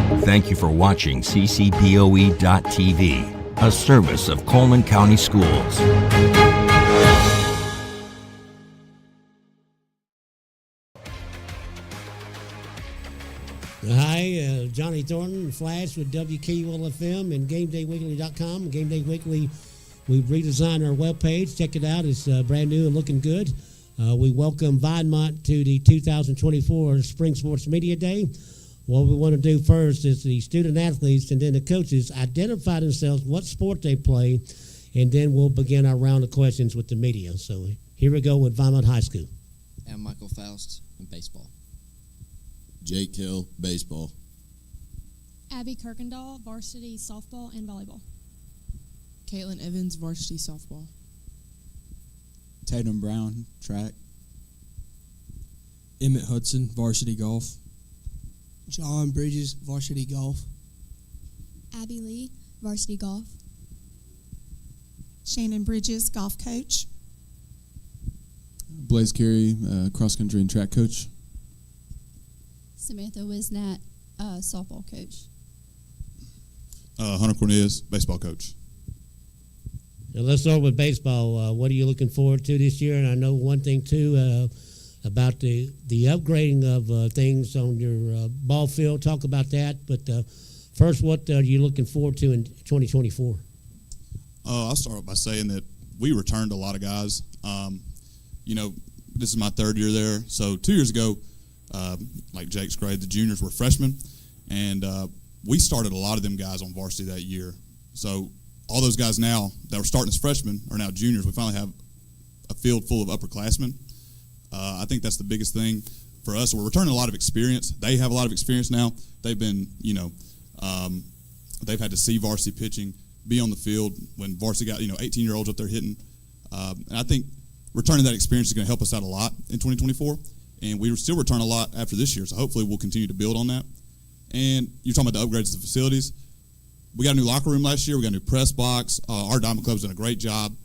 Thank you for watching ccpoe.tv, a service of Coleman County Schools. Hi, Johnny Thornton, Flash with WKUL-FM and GameDayWeekly.com. Game Day Weekly, we've redesigned our webpage. Check it out. It's brand new and looking good. We welcome Vinemont to the 2024 Spring Sports Media Day. What we want to do first is the student athletes and then the coaches identify themselves, what sport they play, and then we'll begin our round of questions with the media. So here we go with Vinemont High School. I'm Michael Faust in baseball. Jake Hill, baseball. Abby Kirkendall, varsity softball and volleyball. Caitlin Evans, varsity softball. Tatum Brown, track. Emmett Hudson, varsity golf. John Bridges, varsity golf. Abby Lee, varsity golf. Shannon Bridges, golf coach. Blaze Carey, cross country and track coach. Samantha Wisnat, softball coach. Hunter Cornelius, baseball coach. Now let's start with baseball. What are you looking forward to this year? And I know one thing, too, about the upgrading of things on your ball field. Talk about that. But first, what are you looking forward to in 2024? I'll start by saying that we returned a lot of guys. This is my third year there. So 2 years ago, like Jake's grade, the juniors were freshmen. And we started a lot of them guys on varsity that year. So all those guys now that were starting as freshmen are now juniors. We finally have a field full of upperclassmen. I think that's the biggest thing for us. We're returning a lot of experience. They have a lot of experience now. They've been, they've had to see varsity pitching, be on the field when varsity got, 18-year-olds up there hitting. And I think returning that experience is going to help us out a lot in 2024. And we still return a lot after this year, so hopefully we'll continue to build on that. And you're talking about the upgrades to the facilities. We got a new locker room last year. We got a new press box. Our Diamond Club's done a great job.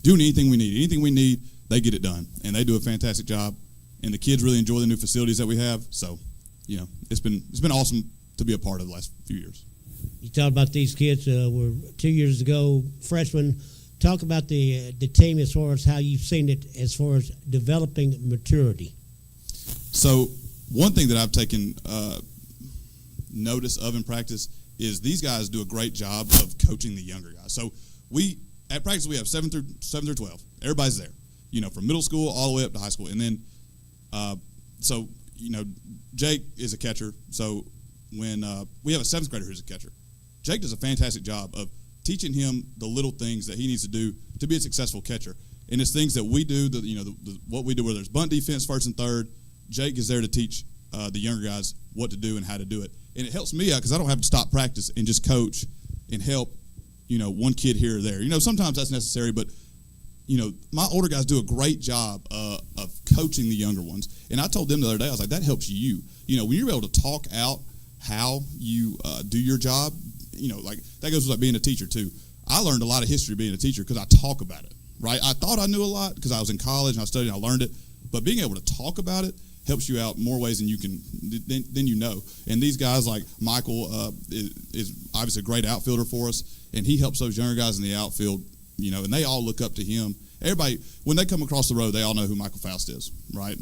Doing anything we need. Anything we need, they get it done. And they do a fantastic job. And the kids really enjoy the new facilities that we have. So, it's been awesome to be a part of the last few years. You talked about these kids were 2 years ago, freshmen. Talk about the team as far as how you've seen it as far as developing maturity. So one thing that I've taken notice of in practice is these guys do a great job of coaching the younger guys. So at practice we have 7 through 12. Everybody's there, from middle school all the way up to high school. And then, Jake is a catcher. So when we have a 7th grader who's a catcher, Jake does a fantastic job of teaching him the little things that he needs to do to be a successful catcher. And it's things that we do, what we do, whether it's bunt defense, first and third. Jake is there to teach the younger guys what to do and how to do it. And it helps me out because I don't have to stop practice and just coach and help, one kid here or there. Sometimes that's necessary, but, my older guys do a great job of coaching the younger ones. And I told them the other day, I was like, that helps you. When you're able to talk out how you do your job, that goes with being a teacher too. I learned a lot of history being a teacher because I talk about it, right? I thought I knew a lot because I was in college and I studied and I learned it. But being able to talk about it helps you out more ways than you know. And these guys like Michael is obviously a great outfielder for us, and he helps those younger guys in the outfield, and they all look up to him. Everybody, when they come across the road, they all know who Michael Faust is, right?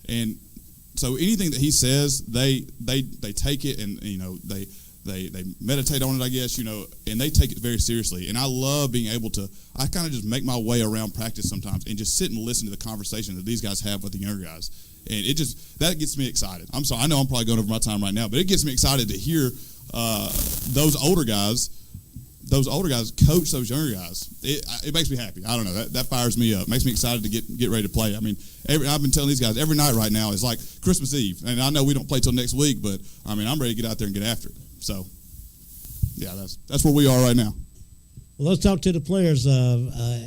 And so anything that he says, they take it and, they meditate on it, I guess, and they take it very seriously. And I love being able to, I kind of just make my way around practice sometimes and just sit and listen to the conversation that these guys have with the younger guys. And that gets me excited. I'm sorry, I know I'm probably going over my time right now, but it gets me excited to hear those older guys coach those younger guys. It makes me happy. I don't know. That fires me up. Makes me excited to get ready to play. I mean, I've been telling these guys every night right now is like Christmas Eve. And I know we don't play till next week, but, I'm ready to get out there and get after it. So, yeah, that's where we are right now. Well, let's talk to the players.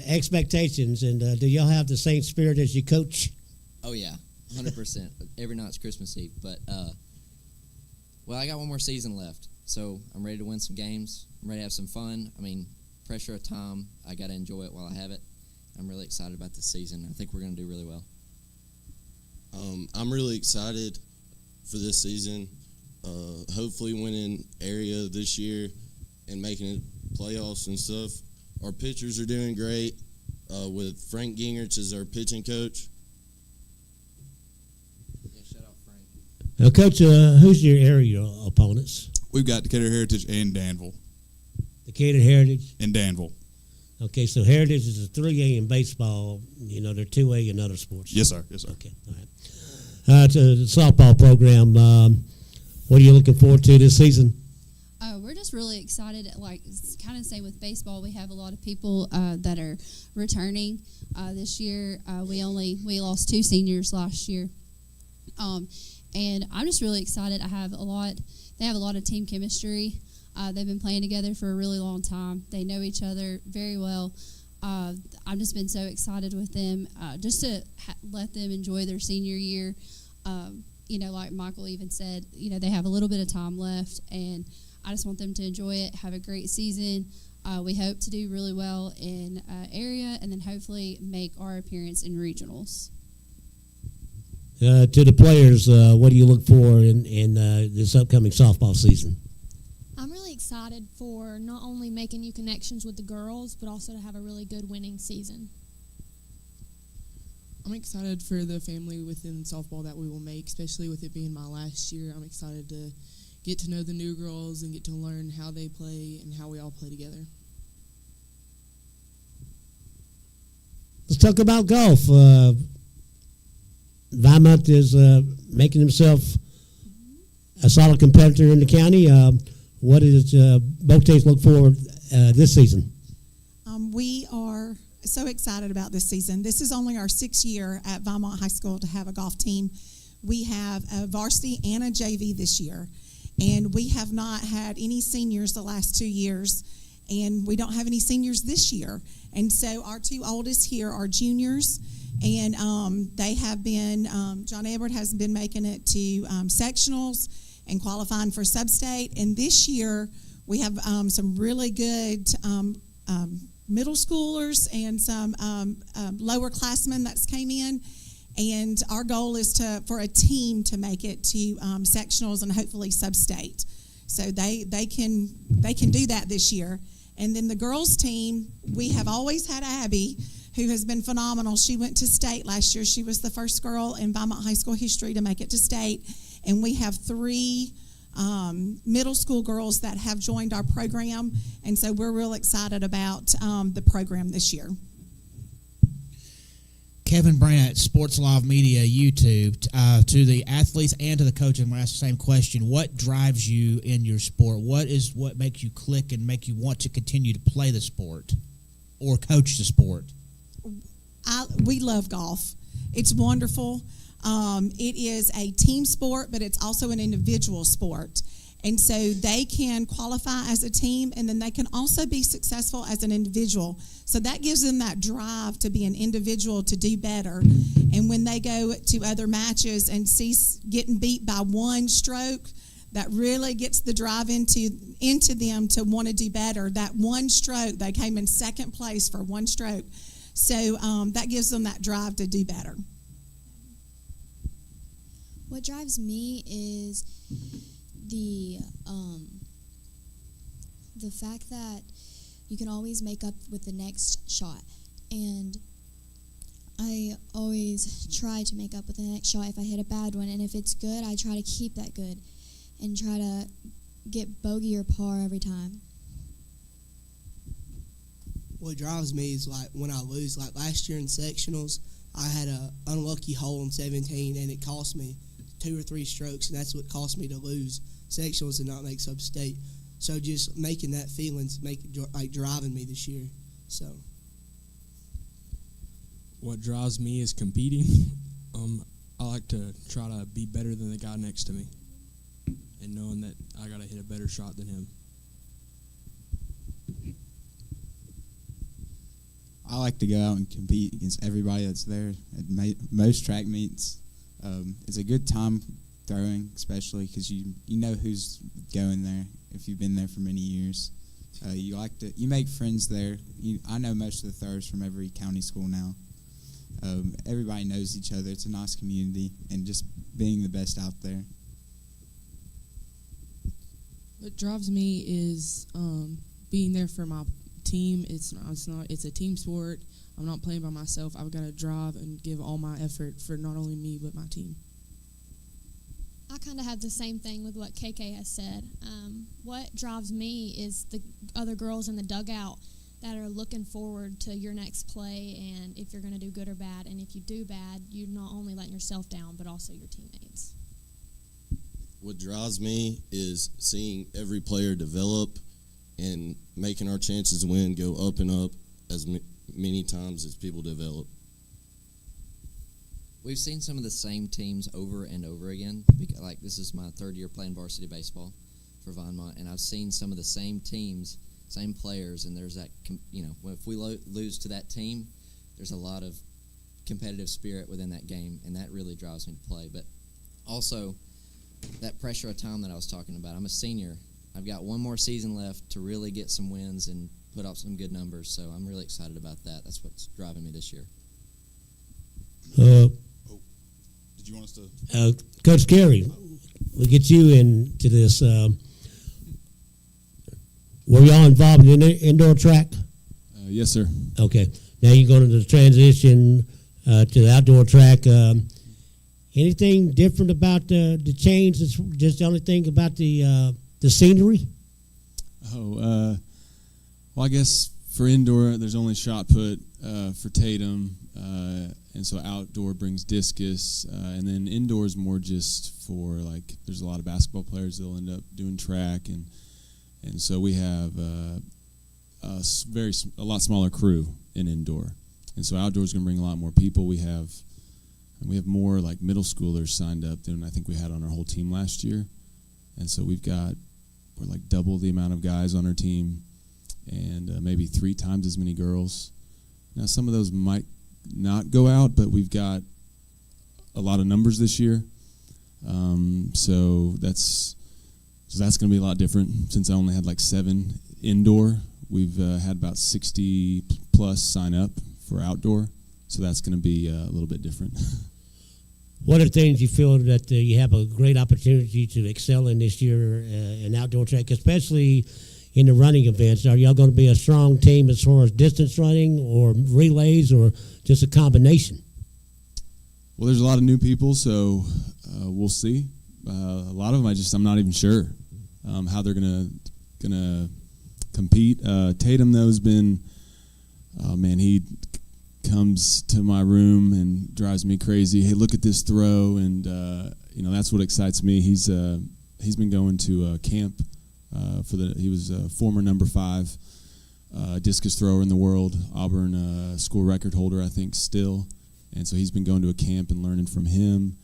Expectations, and do y'all have the same spirit as you coach? Oh, yeah, 100%. Every night's Christmas Eve. But, I got one more season left. So I'm ready to win some games. I'm ready to have some fun. Pressure of time. I got to enjoy it while I have it. I'm really excited about this season. I think we're going to do really well. I'm really excited for this season. Hopefully winning area this year and making it playoffs and stuff. Our pitchers are doing great with Frank Gingrich as our pitching coach. Yeah, shout out Frank. Now, Coach, who's your area opponents? We've got Decatur Heritage and Danville. Decatur Heritage. And Danville. Okay, so Heritage is a 3A in baseball. You know, they're 2A in other sports. Yes, sir. Yes, sir. Okay, all right. To the softball program, what are you looking forward to this season? We're just really excited. Like, it's kind of the same with baseball. We have a lot of people that are returning this year. We lost 2 seniors last year. And I'm just really excited. They have a lot of team chemistry. They've been playing together for a really long time. They know each other very well. I've just been so excited with them, just to let them enjoy their senior year. Like Michael even said, they have a little bit of time left, and I just want them to enjoy it, have a great season. We hope to do really well in area, and then hopefully make our appearance in regionals. To the players, what do you look for in this upcoming softball season? I'm really excited for not only making new connections with the girls, but also to have a really good winning season. I'm excited for the family within softball that we will make, especially with it being my last year. I'm excited to get to know the new girls and get to learn how they play and how we all play together. Let's talk about golf. Vinemont is making himself a solid competitor in the county. What does both teams look for this season? We are so excited about this season. This is only our 6th year at Vinemont High School to have a golf team. We have a varsity and a JV this year, and we have not had any seniors the last 2 years, and we don't have any seniors this year. And so our 2 oldest here are juniors, and they have been, John Edward has been making it to sectionals and qualifying for sub-state. And this year we have some really good middle schoolers and some lower classmen that's came in. And our goal is for a team to make it to sectionals and hopefully sub-state. So they can do that this year. And then the girls team, we have always had Abby, who has been phenomenal. She went to state last year. She was the first girl in Vinemont High School history to make it to state. And we have 3 middle school girls that have joined our program. And so we're real excited about the program this year. Kevin Brandt, Sports Live Media, YouTube. To the athletes and to the coaches, I'm going to ask the same question. What drives you in your sport? What makes you click and make you want to continue to play the sport or coach the sport? We love golf. It's wonderful. It is a team sport, but it's also an individual sport. And so they can qualify as a team, and then they can also be successful as an individual. So that gives them that drive to be an individual, to do better. And when they go to other matches and see getting beat by 1 stroke, that really gets the drive into them to want to do better. That 1 stroke, they came in 2nd place for 1 stroke. So that gives them that drive to do better. What drives me is the fact that you can always make up with the next shot, and I always try to make up with the next shot if I hit a bad one, and if it's good, I try to keep that good and try to get bogey or par every time. What drives me is like when I lose. Like last year in sectionals, I had an unlucky hole in 17, and it cost me 2 or 3 strokes, and that's what cost me to lose sectionals and not make sub-state. So just making that feelings driving me this year. So what drives me is competing. I like to try to be better than the guy next to me, and knowing that I got to hit a better shot than him. I like to go out and compete against everybody that's there at most track meets. It's a good time throwing, especially because you know who's going there if you've been there for many years. You make friends there. I know most of the throwers from every county school now. Everybody knows each other. It's a nice community, and just being the best out there. What drives me is being there for my team. It's a team sport. I'm not playing by myself. I've got to drive and give all my effort for not only me but my team. I kind of have the same thing with what KK has said. What drives me is the other girls in the dugout that are looking forward to your next play, and if you're going to do good or bad. And if you do bad, you're not only letting yourself down, but also your teammates. What drives me is seeing every player develop and making our chances to win go up and up as many times as people develop. We've seen some of the same teams over and over again. Like, this is my third year playing varsity baseball for Vinemont, and I've seen some of the same teams, same players, and there's that, if we lose to that team, there's a lot of competitive spirit within that game, and that really drives me to play. But also, that pressure of time that I was talking about. I'm a senior. I've got one more season left to really get some wins and put up some good numbers, so I'm really excited about that. That's what's driving me this year. Did you want us to? Coach Gary, we'll get you into this. Were y'all involved in the indoor track? Yes, sir. Okay. Now you're going to the transition to the outdoor track. Anything different about the change? It's just the only thing about the scenery? Well, I guess for indoor, there's only shot put for Tatum, and so outdoor brings discus, and then indoor is more just for, like, there's a lot of basketball players that'll end up doing track, and so we have a lot smaller crew in indoor, and so outdoor is going to bring a lot more people. We have more, like, middle schoolers signed up than I think we had on our whole team last year, and so we're like double the amount of guys on our team, and maybe 3 times as many girls. Now, some of those might not go out, but we've got a lot of numbers this year, so that's going to be a lot different. Since I only had like 7 indoor, we've had about 60 plus sign up for outdoor, so that's going to be a little bit different. What are the things you feel that you have a great opportunity to excel in this year in outdoor track, especially in the running events? Are y'all going to be a strong team as far as distance running or relays, or just a combination? Well, there's a lot of new people, so we'll see. A lot of them, I'm not even sure how they're gonna compete. Tatum, though, has been, he comes to my room and drives me crazy. Hey, look at this throw, and that's what excites me. He's been going to camp he was a former number 5 discus thrower in the world, Auburn school record holder, I think, still, and so he's been going to a camp and learning from him.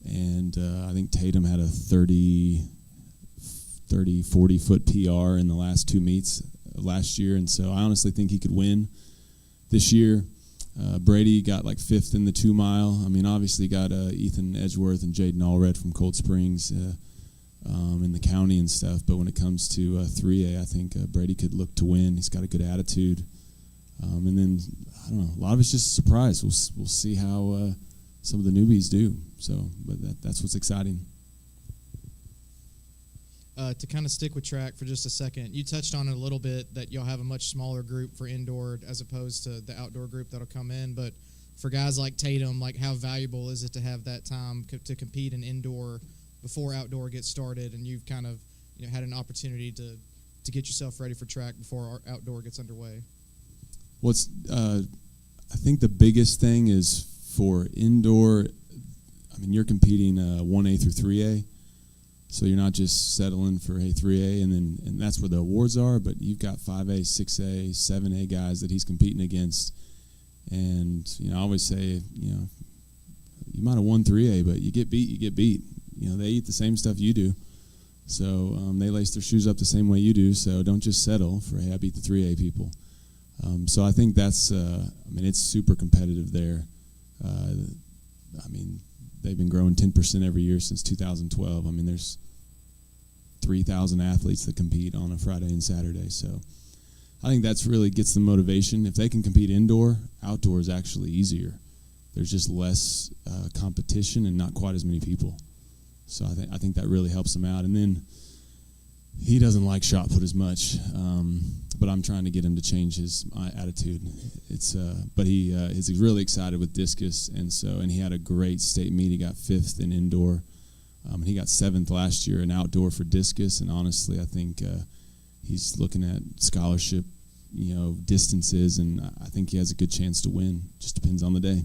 And I think Tatum had a 40 foot PR in the last 2 meets last year, and so I honestly think he could win this year. Brady got like 5th in the 2 mile. I mean, obviously got Ethan Edgeworth and Jaden Allred from Cold Springs in the county and stuff, but when it comes to 3A, I think Brady could look to win. He's got a good attitude. And then, I don't know, a lot of it's just a surprise. We'll see how some of the newbies do. So, but that's what's exciting. To kind of stick with track for just a second, you touched on it a little bit that you'll have a much smaller group for indoor as opposed to the outdoor group that'll come in. But for guys like Tatum, like, how valuable is it to have that time to compete in indoor before outdoor gets started, and you've kind of had an opportunity to get yourself ready for track before our outdoor gets underway? I think the biggest thing is for indoor, I mean, you're competing 1A through 3A, so you're not just settling for 3A, and that's where the awards are, but you've got 5A, 6A, 7A guys that he's competing against. And, I always say, you might have won 3A, but you get beat. They eat the same stuff you do. So they lace their shoes up the same way you do, so don't just settle for, hey, I beat the 3A people. So I think that's, it's super competitive there. They've been growing 10% every year since 2012. There's 3,000 athletes that compete on a Friday and Saturday. So I think that's really gets the motivation. If they can compete indoor, outdoor is actually easier. There's just less competition and not quite as many people. So I think that really helps them out. And then he doesn't like shot put as much, but I'm trying to get him to change his attitude. But he's really excited with discus, and he had a great state meet. He got 5th in indoor, and he got 7th last year in outdoor for discus. And honestly, I think he's looking at scholarship, distances, and I think he has a good chance to win. Just depends on the day.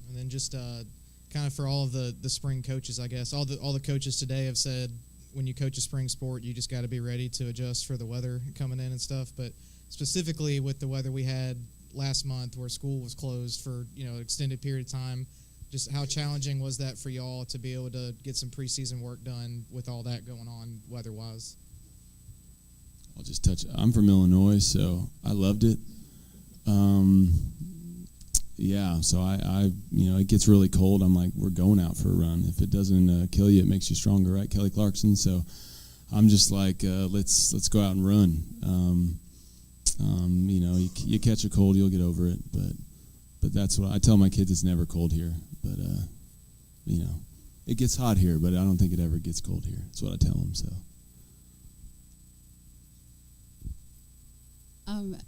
And then just kind of for all of the spring coaches, I guess all the coaches today have said, when you coach a spring sport, you just got to be ready to adjust for the weather coming in and stuff. But specifically with the weather we had last month, where school was closed for an extended period of time, just how challenging was that for y'all to be able to get some preseason work done with all that going on weather-wise? I'll just touch. I'm from Illinois, so I loved it. Yeah, so I it gets really cold. I'm like, we're going out for a run. If it doesn't kill you, it makes you stronger, right, Kelly Clarkson? So I'm just like, let's go out and run. You catch a cold, you'll get over it. But that's what I tell my kids. It's never cold here. But it gets hot here, but I don't think it ever gets cold here. That's what I tell them. So.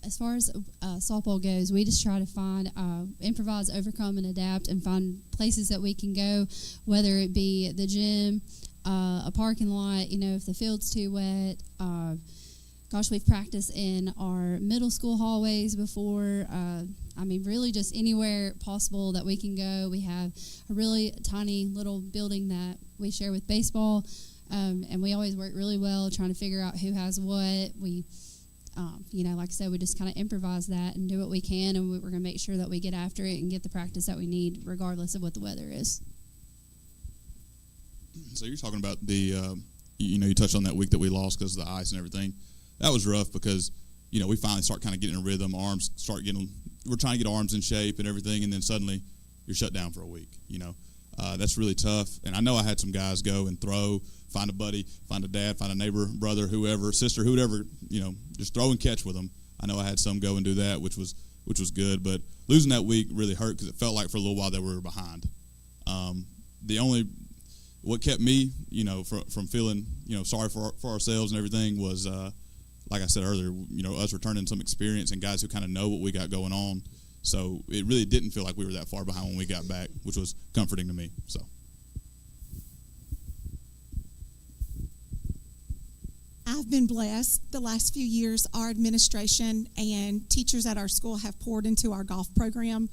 As far as softball goes, we just try to find, improvise, overcome, and adapt, and find places that we can go, whether it be the gym, a parking lot, if the field's too wet. We've practiced in our middle school hallways before. Really just anywhere possible that we can go. We have a really tiny little building that we share with baseball, and we always work really well trying to figure out who has what. We like I said, we just kind of improvise that and do what we can, and we're going to make sure that we get after it and get the practice that we need regardless of what the weather is. So you're talking about the, you touched on that week that we lost because of the ice and everything. That was rough because, we finally start kind of getting in a rhythm. We're trying to get arms in shape and everything, and then suddenly you're shut down for a week, That's really tough. And I know I had some guys go and throw, find a buddy, find a dad, find a neighbor, brother, whoever, sister, whoever, just throw and catch with them. I know I had some go and do that, which was good. But losing that week really hurt because it felt like for a little while that we were behind. What kept me, from feeling, sorry for ourselves and everything was, like I said earlier, us returning some experience and guys who kind of know what we got going on. So it really didn't feel like we were that far behind when we got back, which was comforting to me. So. I've been blessed the last few years. Our administration and teachers at our school have poured into our golf program.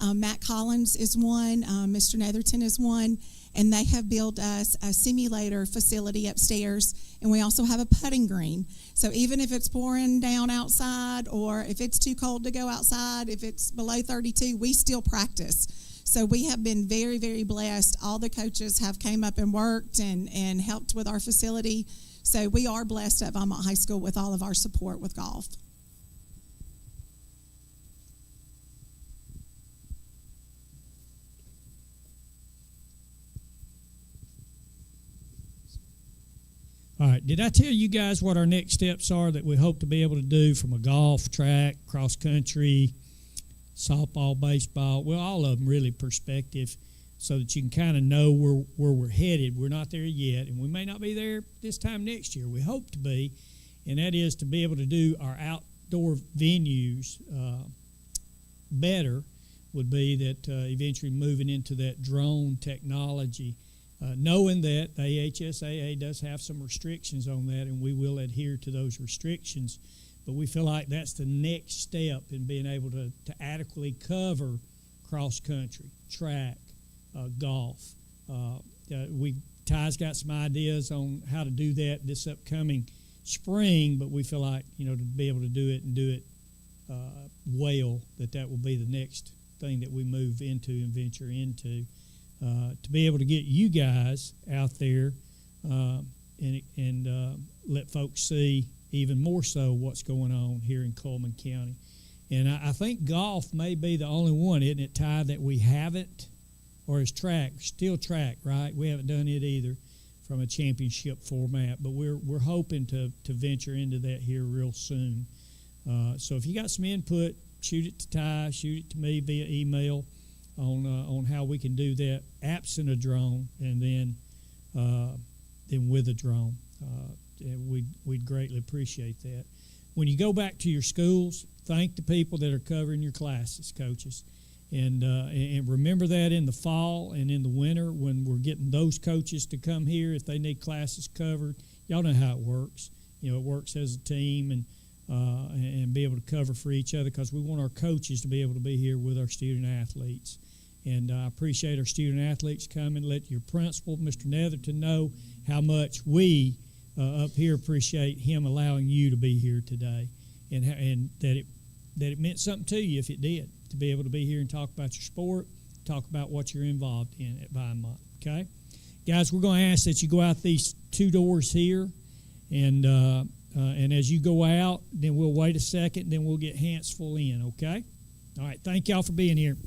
Matt Collins is one, Mr. Netherton is one, and they have built us a simulator facility upstairs, and we also have a putting green. So even if it's pouring down outside or if it's too cold to go outside, if it's below 32, we still practice. So we have been very, very blessed. All the coaches have came up and worked and helped with our facility. So we are blessed at Vinemont High School with all of our support with golf. All right, did I tell you guys what our next steps are that we hope to be able to do from a golf, track, cross country, softball, baseball, well, all of them really perspective, so that you can kind of know where we're headed. We're not there yet, and we may not be there this time next year. We hope to be, and that is to be able to do our outdoor venues better would be that eventually moving into that drone technology, knowing that the AHSAA does have some restrictions on that, and we will adhere to those restrictions. But we feel like that's the next step in being able to adequately cover cross-country, track, golf. Ty's got some ideas on how to do that this upcoming spring, but we feel like, to be able to do it and do it well, that will be the next thing that we move into and venture into. To be able to get you guys out there and let folks see even more so what's going on here in Coleman County. And I think golf may be the only one, isn't it, Ty, that we haven't, or is track, still track, right? We haven't done it either from a championship format, but we're hoping to venture into that here real soon. So if you got some input, shoot it to Ty, shoot it to me via email on how we can do that absent a drone, and then with a drone. and we'd greatly appreciate that. When you go back to your schools, thank the people that are covering your classes, coaches. And remember that in the fall and in the winter when we're getting those coaches to come here if they need classes covered. Y'all know how it works. It works as a team and be able to cover for each other because we want our coaches to be able to be here with our student athletes. And I appreciate our student athletes coming. Let your principal, Mr. Netherton, know how much we up here appreciate him allowing you to be here today, and that it meant something to you if it did, to be able to be here and talk about your sport, talk about what you're involved in at Vinemont. Okay, guys, we're going to ask that you go out these two doors here, and as you go out, then we'll wait a second, then we'll get hands full in. Okay, all right. Thank y'all for being here.